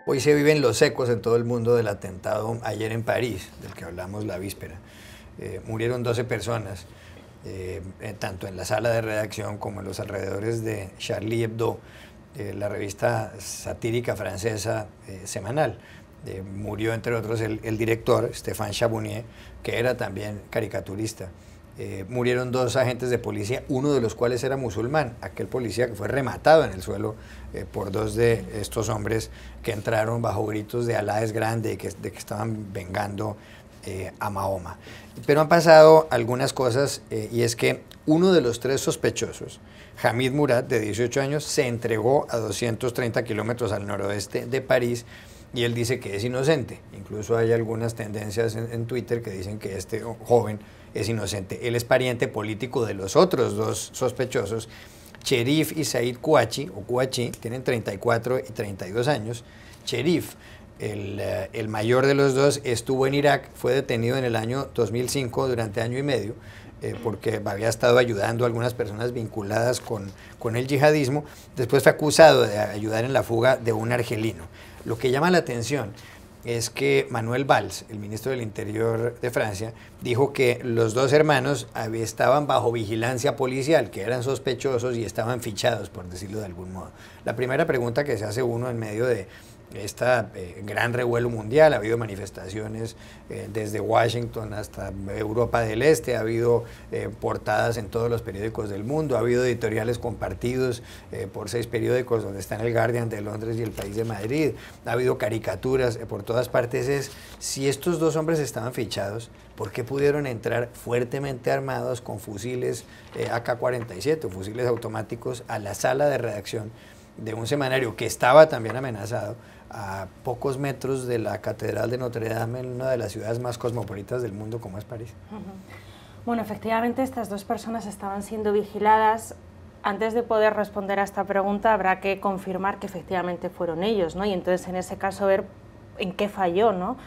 Hoy se viven los ecos en todo el mundo del atentado ayer en París, del que hablamos la víspera. Murieron 12 personas, tanto en la sala de redacción como en los alrededores de Charlie Hebdo, la revista satírica francesa semanal. Murió, entre otros, el director, Stéphane Charbonnier, que era también caricaturista. Murieron 2 agentes de policía, uno de los cuales era musulmán, aquel policía que fue rematado en el suelo por 2 de estos hombres que entraron bajo gritos de Alá es grande, de que estaban vengando a Mahoma. Pero han pasado algunas cosas, y es que uno de los 3 sospechosos, Hamid Murad, de 18 años, se entregó a 230 kilómetros al noroeste de París, y él dice que es inocente. Incluso hay algunas tendencias en Twitter que dicen que este joven es inocente. Él es pariente político de los otros 2 sospechosos, Cherif y Said Kouachi, o Kouachi, tienen 34 y 32 años. Cherif, el mayor de los 2, estuvo en Irak, fue detenido en el año 2005 durante año y medio, porque había estado ayudando a algunas personas vinculadas con el yihadismo. Después fue acusado de ayudar en la fuga de un argelino. Lo que llama la atención es que Manuel Valls, el ministro del Interior de Francia, dijo que los 2 hermanos estaban bajo vigilancia policial, que eran sospechosos y estaban fichados, por decirlo de algún modo. La primera pregunta que se hace uno en medio de esta gran revuelo mundial, ha habido manifestaciones desde Washington hasta Europa del Este, ha habido portadas en todos los periódicos del mundo, ha habido editoriales compartidos por 6 periódicos donde están el Guardian de Londres y el País de Madrid, ha habido caricaturas por todas partes. Es si estos 2 hombres estaban fichados, ¿por qué pudieron entrar fuertemente armados con fusiles AK-47 o fusiles automáticos a la sala de redacción de un semanario que estaba también amenazado a pocos metros de la Catedral de Notre Dame, en una de las ciudades más cosmopolitas del mundo como es París? Bueno, efectivamente estas 2 personas estaban siendo vigiladas. Antes de poder responder a esta pregunta habrá que confirmar que efectivamente fueron ellos, ¿no? Y entonces en ese caso ver en qué falló, ¿no?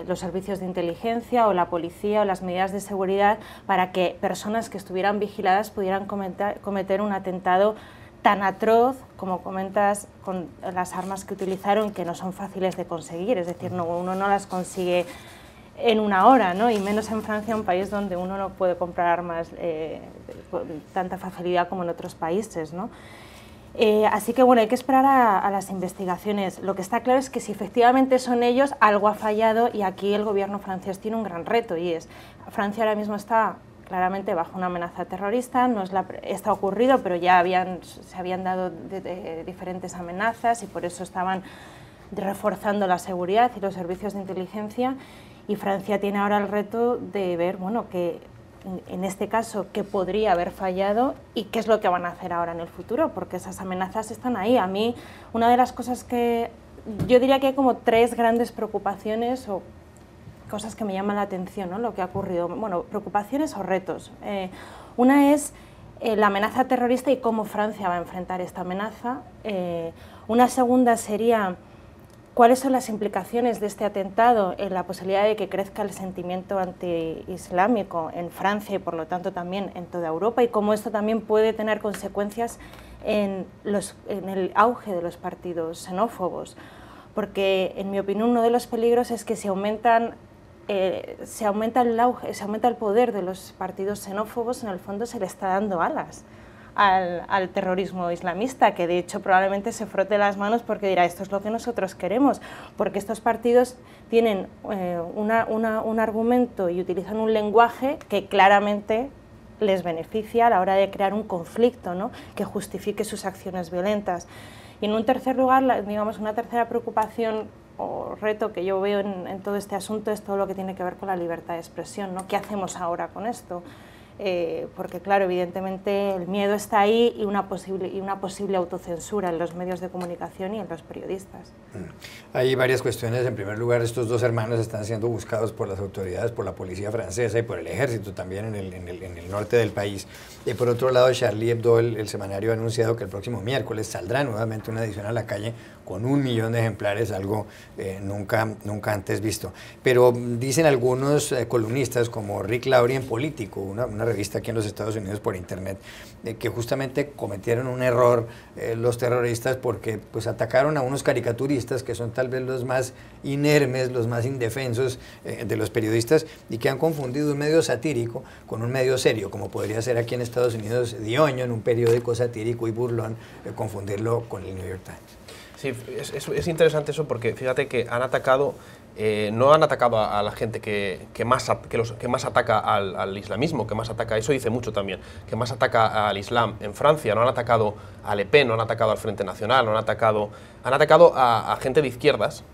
Los servicios de inteligencia o la policía o las medidas de seguridad para que personas que estuvieran vigiladas pudieran cometer un atentado tan atroz, como comentas, con las armas que utilizaron, que no son fáciles de conseguir, es decir, uno no las consigue en una hora, ¿no? Y menos en Francia, un país donde uno no puede comprar armas con tanta facilidad como en otros países, ¿no? Así que bueno, hay que esperar a las investigaciones. Lo que está claro es que si efectivamente son ellos, algo ha fallado, y aquí el gobierno francés tiene un gran reto, y es, Francia ahora mismo está claramente bajo una amenaza terrorista, no es está ocurrido, pero ya se habían dado diferentes amenazas y por eso estaban reforzando la seguridad y los servicios de inteligencia, y Francia tiene ahora el reto de ver, bueno, que en este caso, qué podría haber fallado y qué es lo que van a hacer ahora en el futuro, porque esas amenazas están ahí. A mí, una de las cosas que yo diría que hay como 3 grandes preocupaciones o cosas que me llaman la atención, ¿no? Lo que ha ocurrido, bueno, preocupaciones o retos. Una es la amenaza terrorista y cómo Francia va a enfrentar esta amenaza. Una segunda sería cuáles son las implicaciones de este atentado en la posibilidad de que crezca el sentimiento antiislámico en Francia y por lo tanto también en toda Europa, y cómo esto también puede tener consecuencias en el auge de los partidos xenófobos. Porque, en mi opinión, uno de los peligros es que se aumenta el poder de los partidos xenófobos. En el fondo se le está dando alas al terrorismo islamista, que de hecho probablemente se frote las manos porque dirá, esto es lo que nosotros queremos, porque estos partidos tienen un argumento y utilizan un lenguaje que claramente les beneficia a la hora de crear un conflicto, ¿no?, que justifique sus acciones violentas. Y en un tercer lugar, digamos, una tercera preocupación o reto que yo veo en todo este asunto es todo lo que tiene que ver con la libertad de expresión, ¿no? ¿Qué hacemos ahora con esto? Porque claro, evidentemente el miedo está ahí y una posible autocensura en los medios de comunicación y en los periodistas. Hay varias cuestiones. En primer lugar, estos 2 hermanos están siendo buscados por las autoridades, por la policía francesa y por el ejército también en el norte del país. Y por otro lado, Charlie Hebdo, el semanario, ha anunciado que el próximo miércoles saldrá nuevamente una edición a la calle con 1 millón de ejemplares, algo nunca antes visto. Pero dicen algunos columnistas, como Rick Laurie en Político, una una revista aquí en los Estados Unidos por internet, que justamente cometieron un error los terroristas porque pues atacaron a unos caricaturistas que son tal vez los más inermes, los más indefensos de los periodistas, y que han confundido un medio satírico con un medio serio, como podría ser aquí en Estados Unidos The Onion, un periódico satírico y burlón, confundirlo con el New York Times. Sí, es interesante eso porque fíjate que han atacado, no han atacado a la gente que más ataca al islamismo, que más ataca, eso dice mucho también, que más ataca al Islam en Francia, no han atacado a Le Pen, no han atacado al Frente Nacional, no han atacado a gente de izquierdas,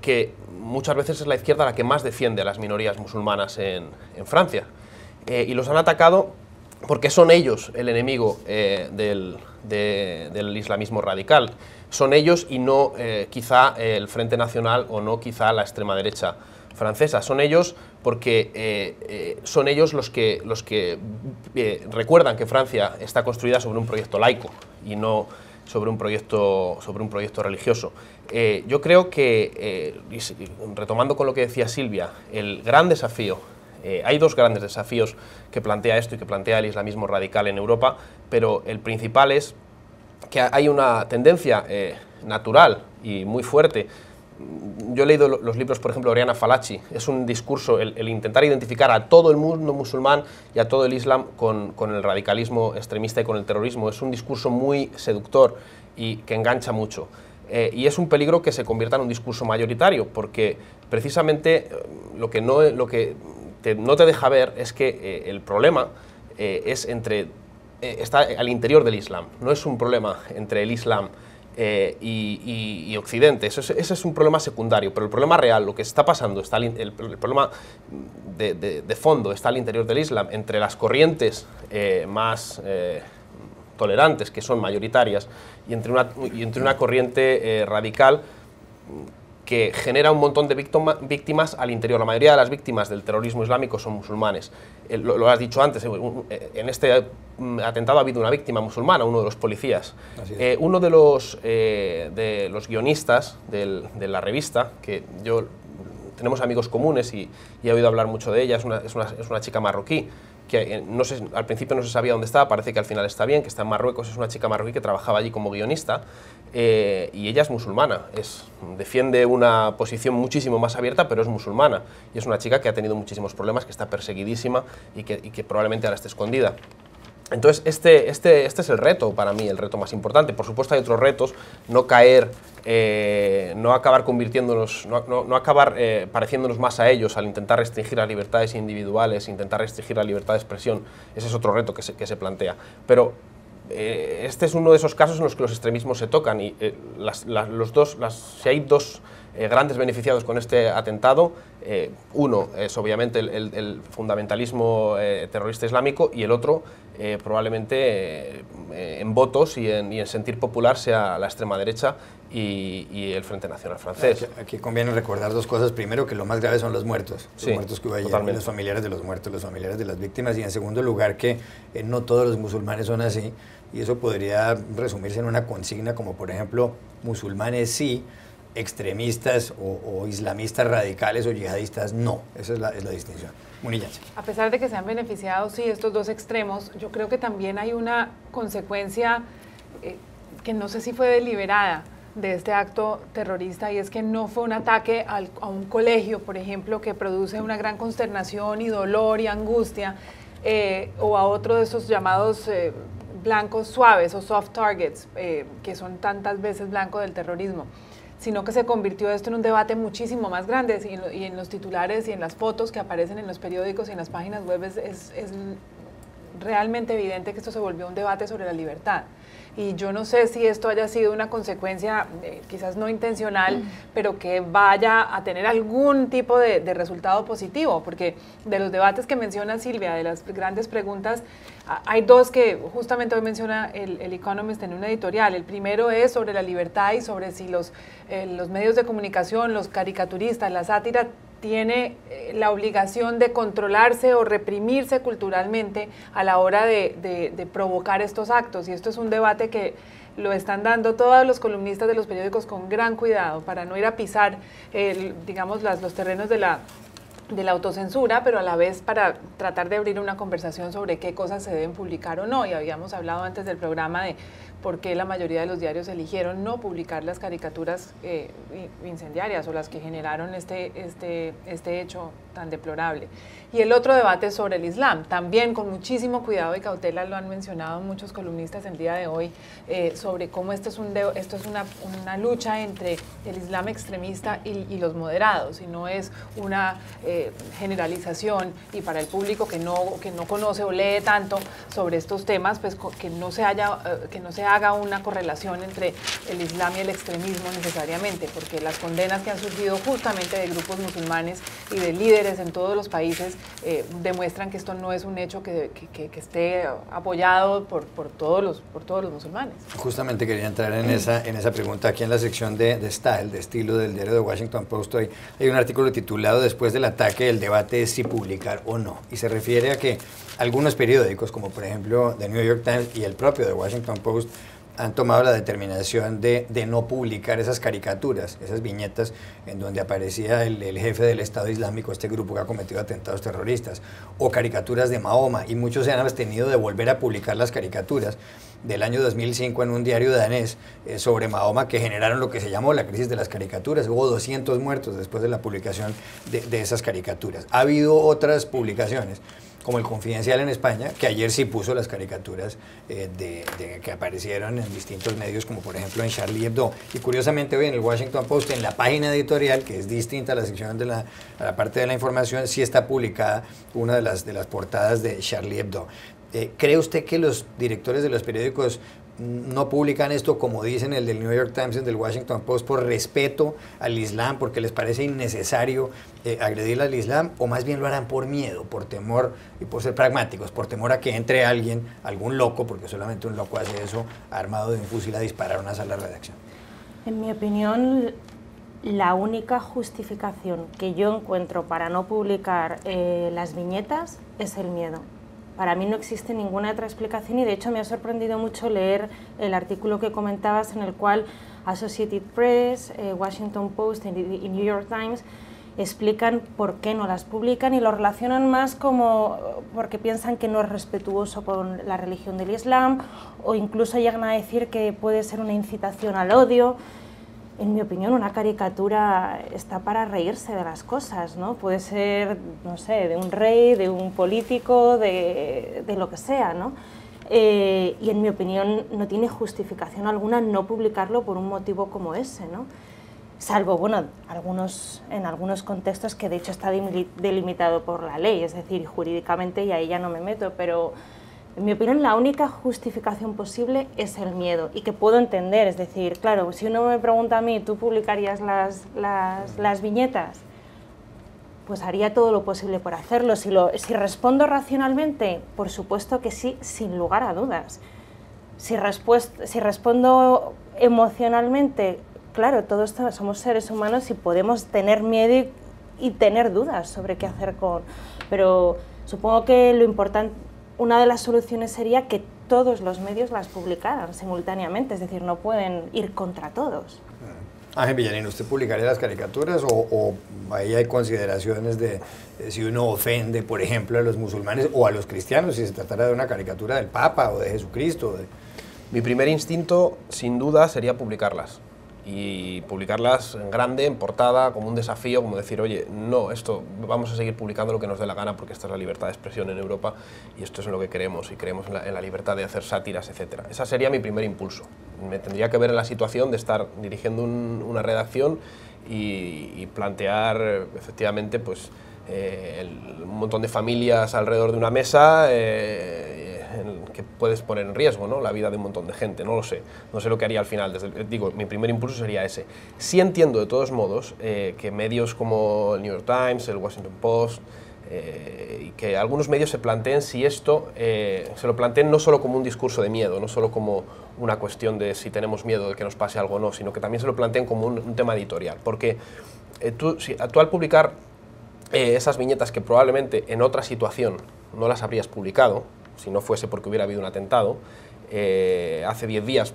que muchas veces es la izquierda la que más defiende a las minorías musulmanas en Francia, y los han atacado porque son ellos el enemigo del islamismo radical. Son ellos y no quizá el Frente Nacional o no quizá la extrema derecha francesa. Son ellos porque son ellos los que recuerdan que Francia está construida sobre un proyecto laico y no sobre un proyecto religioso. Yo creo que, retomando con lo que decía Silvia, el gran desafío, hay dos grandes desafíos que plantea esto y que plantea el islamismo radical en Europa, pero el principal es que hay una tendencia natural y muy fuerte. Yo he leído los libros, por ejemplo, de Oriana Fallaci. Es un discurso, el intentar identificar a todo el mundo musulmán y a todo el Islam con el radicalismo extremista y con el terrorismo. Es un discurso muy seductor y que engancha mucho. Y es un peligro que se convierta en un discurso mayoritario, porque precisamente lo que no te deja ver es que el problema está al interior del Islam. No es un problema entre el Islam y Occidente. Ese es un problema secundario, pero el problema real, lo que está pasando, el problema de fondo está al interior del Islam, entre las corrientes más tolerantes, que son mayoritarias, y entre una corriente radical que genera un montón de víctimas al interior. La mayoría de las víctimas del terrorismo islámico son musulmanes. Lo has dicho antes, en este atentado ha habido una víctima musulmana, uno de los policías. Uno de los guionistas de la revista, que tenemos amigos comunes y he oído hablar mucho de ella, es una chica marroquí, que al principio no se sabía dónde estaba, parece que al final está bien, que está en Marruecos. Es una chica marroquí que trabajaba allí como guionista, y ella es musulmana, defiende una posición muchísimo más abierta, pero es musulmana, y es una chica que ha tenido muchísimos problemas, que está perseguidísima y que probablemente ahora esté escondida. Entonces, este es el reto para mí, el reto más importante. Por supuesto hay otros retos, no caer, no acabar convirtiéndonos, no acabar pareciéndonos más a ellos al intentar restringir las libertades individuales, intentar restringir la libertad de expresión. Ese es otro reto que se plantea. Pero este es uno de esos casos en los que los extremismos se tocan, y si hay dos grandes beneficiados con este atentado, uno es obviamente el fundamentalismo terrorista islámico, y el otro probablemente en votos y en sentir popular sea la extrema derecha y el Frente Nacional francés. Aquí conviene recordar dos cosas. Primero, que lo más grave son los muertos, sí, muertos que hubo ayer, los familiares de los muertos, los familiares de las víctimas, y en segundo lugar que no todos los musulmanes son así, y eso podría resumirse en una consigna como, por ejemplo, musulmanes sí, extremistas o islamistas radicales o yihadistas no. Esa es la distinción. Munilla. A pesar de que se han beneficiado, sí, estos dos extremos, yo creo que también hay una consecuencia que no sé si fue deliberada de este acto terrorista, y es que no fue un ataque a un colegio, por ejemplo, que produce una gran consternación y dolor y angustia, o a otro de esos llamados blancos suaves o soft targets, que son tantas veces blanco del terrorismo, sino que se convirtió esto en un debate muchísimo más grande, y en los titulares y en las fotos que aparecen en los periódicos y en las páginas web es realmente evidente que esto se volvió un debate sobre la libertad. Y yo no sé si esto haya sido una consecuencia, quizás no intencional, pero que vaya a tener algún tipo de resultado positivo, porque de los debates que menciona Silvia, de las grandes preguntas, hay dos que justamente hoy menciona el Economist en un editorial. El primero es sobre la libertad y sobre si los medios de comunicación, los caricaturistas, la sátira, tiene la obligación de controlarse o reprimirse culturalmente a la hora de provocar estos actos. Y esto es un debate que lo están dando todos los columnistas de los periódicos con gran cuidado para no ir a pisar, digamos, los terrenos de la de la autocensura, pero a la vez para tratar de abrir una conversación sobre qué cosas se deben publicar o no. Y habíamos hablado antes del programa de por qué la mayoría de los diarios eligieron no publicar las caricaturas incendiarias o las que generaron este hecho tan deplorable. Y el otro debate es sobre el Islam, también con muchísimo cuidado y cautela, lo han mencionado muchos columnistas el día de hoy, sobre cómo esto es una lucha entre el Islam extremista y los moderados, y no es una generalización, y para el público que no conoce o lee tanto sobre estos temas, pues que no se haga una correlación entre el Islam y el extremismo necesariamente, porque las condenas que han surgido justamente de grupos musulmanes y de líderes en todos los países demuestran que esto no es un hecho que esté apoyado por todos los musulmanes. Justamente quería entrar en esa pregunta. Aquí en la sección de Style, de estilo del diario The Washington Post, hoy hay un artículo titulado "Después del ataque, el debate es si publicar o no", y se refiere a que algunos periódicos, como por ejemplo The New York Times y el propio The Washington Post, han tomado la determinación de no publicar esas caricaturas, esas viñetas en donde aparecía el jefe del Estado Islámico, este grupo que ha cometido atentados terroristas, o caricaturas de Mahoma, y muchos se han abstenido de volver a publicar las caricaturas del año 2005 en un diario danés sobre Mahoma, que generaron lo que se llamó la crisis de las caricaturas. Hubo 200 muertos después de la publicación de esas caricaturas. Ha habido otras publicaciones, como El Confidencial en España, que ayer sí puso las caricaturas que aparecieron en distintos medios, como por ejemplo en Charlie Hebdo. Y curiosamente hoy en el Washington Post, en la página editorial, que es distinta a la sección de la parte de la información, sí está publicada una de las portadas de Charlie Hebdo. ¿Cree usted que los directores de los periódicos no publican esto, como dicen el del New York Times y el del Washington Post, por respeto al Islam, porque les parece innecesario agredir al Islam, o más bien lo harán por miedo, por temor, y por ser pragmáticos, por temor a que entre alguien, algún loco, porque solamente un loco hace eso, armado de un fusil a disparar una sala de redacción? En mi opinión, la única justificación que yo encuentro para no publicar las viñetas es el miedo. Para mí no existe ninguna otra explicación, y de hecho me ha sorprendido mucho leer el artículo que comentabas, en el cual Associated Press, Washington Post y New York Times explican por qué no las publican, y lo relacionan más como porque piensan que no es respetuoso con la religión del Islam, o incluso llegan a decir que puede ser una incitación al odio. En mi opinión, una caricatura está para reírse de las cosas, ¿no? Puede ser, no sé, de un rey, de un político, de lo que sea, ¿no? Y en mi opinión no tiene justificación alguna no publicarlo por un motivo como ese, ¿no? Salvo, bueno, en algunos contextos que de hecho está delimitado por la ley, es decir, jurídicamente, y ahí ya no me meto, pero en mi opinión la única justificación posible es el miedo, y que puedo entender, es decir, claro, si uno me pregunta a mí, ¿tú publicarías las viñetas? Pues haría todo lo posible por hacerlo. Si respondo racionalmente, por supuesto que sí, sin lugar a dudas. Si respondo emocionalmente, claro, todos somos seres humanos y podemos tener miedo y tener dudas sobre qué hacer con... Pero supongo que lo importante, una de las soluciones sería que todos los medios las publicaran simultáneamente, es decir, no pueden ir contra todos. Ángel Villarino, ¿usted publicaría las caricaturas o ahí hay consideraciones de si uno ofende, por ejemplo, a los musulmanes o a los cristianos, si se tratara de una caricatura del Papa o de Jesucristo? Mi primer instinto, sin duda, sería publicarlas. Y publicarlas en grande, en portada, como un desafío, como decir, oye, no, esto vamos a seguir publicando lo que nos dé la gana, porque esta es la libertad de expresión en Europa y esto es en lo que queremos, y creemos en la libertad de hacer sátiras, etc. Ese sería mi primer impulso. Me tendría que ver en la situación de estar dirigiendo una redacción y plantear, efectivamente, pues, un montón de familias alrededor de una mesa, que puedes poner en riesgo, ¿no?, la vida de un montón de gente. No lo sé, no sé lo que haría al final. Digo, mi primer impulso sería ese. Sí entiendo, de todos modos, que medios como el New York Times, el Washington Post, y que algunos medios se planteen si esto, se lo planteen no solo como un discurso de miedo, no solo como una cuestión de si tenemos miedo de que nos pase algo o no, sino que también se lo planteen como un tema editorial. Porque tú al publicar esas viñetas que probablemente en otra situación no las habrías publicado, si no fuese porque hubiera habido un atentado, hace 10 días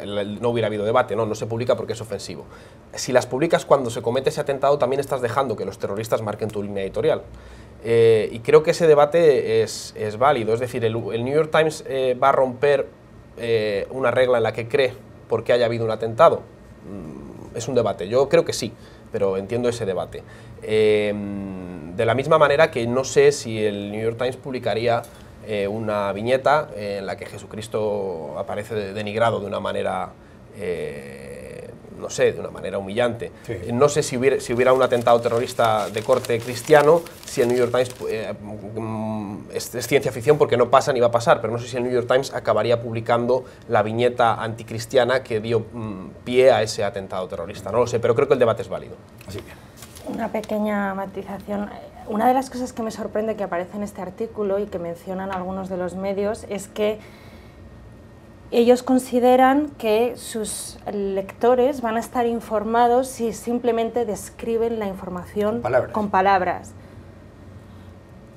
no hubiera habido debate, no se publica porque es ofensivo. Si las publicas cuando se comete ese atentado, también estás dejando que los terroristas marquen tu línea editorial. Y creo que ese debate es válido, es decir, el New York Times va a romper una regla en la que cree porque haya habido un atentado. Es un debate, yo creo que sí, pero entiendo ese debate. De la misma manera que no sé si el New York Times publicaría una viñeta en la que Jesucristo aparece denigrado de una manera, no sé, de una manera humillante. Sí. No sé si hubiera un atentado terrorista de corte cristiano, si el New York Times es ciencia ficción porque no pasa ni va a pasar, pero no sé si el New York Times acabaría publicando la viñeta anticristiana que dio pie a ese atentado terrorista. No lo sé, pero creo que el debate es válido. Así que. Una pequeña matización. Una de las cosas que me sorprende que aparece en este artículo y que mencionan algunos de los medios es que ellos consideran que sus lectores van a estar informados si simplemente describen la información con palabras.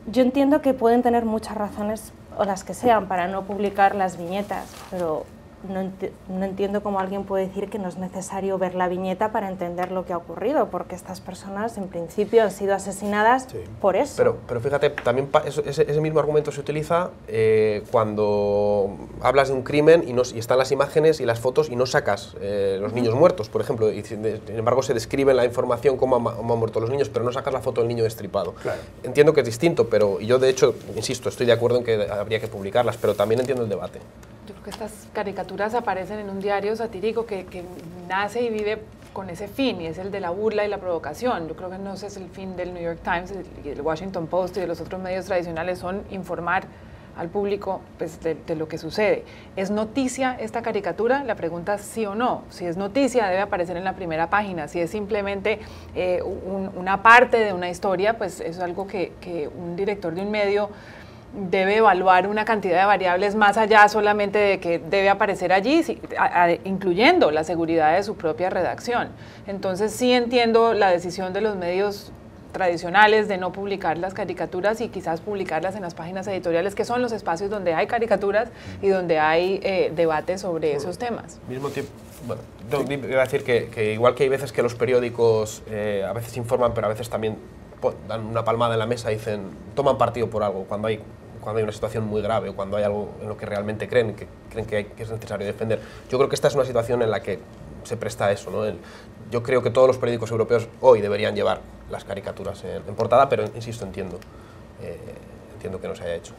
Yo entiendo que pueden tener muchas razones, o las que sean, para no publicar las viñetas, pero no entiendo cómo alguien puede decir que no es necesario ver la viñeta para entender lo que ha ocurrido, porque estas personas en principio han sido asesinadas por eso. Pero fíjate, también ese mismo argumento se utiliza cuando hablas de un crimen y están las imágenes y las fotos y no sacas los niños muertos, por ejemplo, y sin embargo se describe en la información cómo han muerto los niños, pero no sacas la foto del niño destripado. Claro. Entiendo que es distinto, y yo de hecho, insisto, estoy de acuerdo en que habría que publicarlas, pero también entiendo el debate. Yo creo que estas caricaturas aparecen en un diario satírico que nace y vive con ese fin, y es el de la burla y la provocación. Yo creo que no ese es el fin del New York Times y del Washington Post y de los otros medios tradicionales, son informar al público pues, de lo que sucede. ¿Es noticia esta caricatura? La pregunta es sí o no. Si es noticia, debe aparecer en la primera página. Si es simplemente una parte de una historia, pues es algo que un director de un medio debe evaluar una cantidad de variables más allá solamente de que debe aparecer allí, incluyendo la seguridad de su propia redacción. Entonces sí entiendo la decisión de los medios tradicionales de no publicar las caricaturas y quizás publicarlas en las páginas editoriales, que son los espacios donde hay caricaturas y donde hay debate sobre esos temas. Mismo tiempo, bueno, iba a decir que igual que hay veces que los periódicos a veces informan, pero a veces también dan una palmada en la mesa y dicen, toman partido por algo, cuando hay una situación muy grave o cuando hay algo en lo que realmente creen que es necesario defender. Yo creo que esta es una situación en la que se presta a eso, ¿no? Yo creo que todos los periódicos europeos hoy deberían llevar las caricaturas en portada, pero insisto, entiendo que no se haya hecho.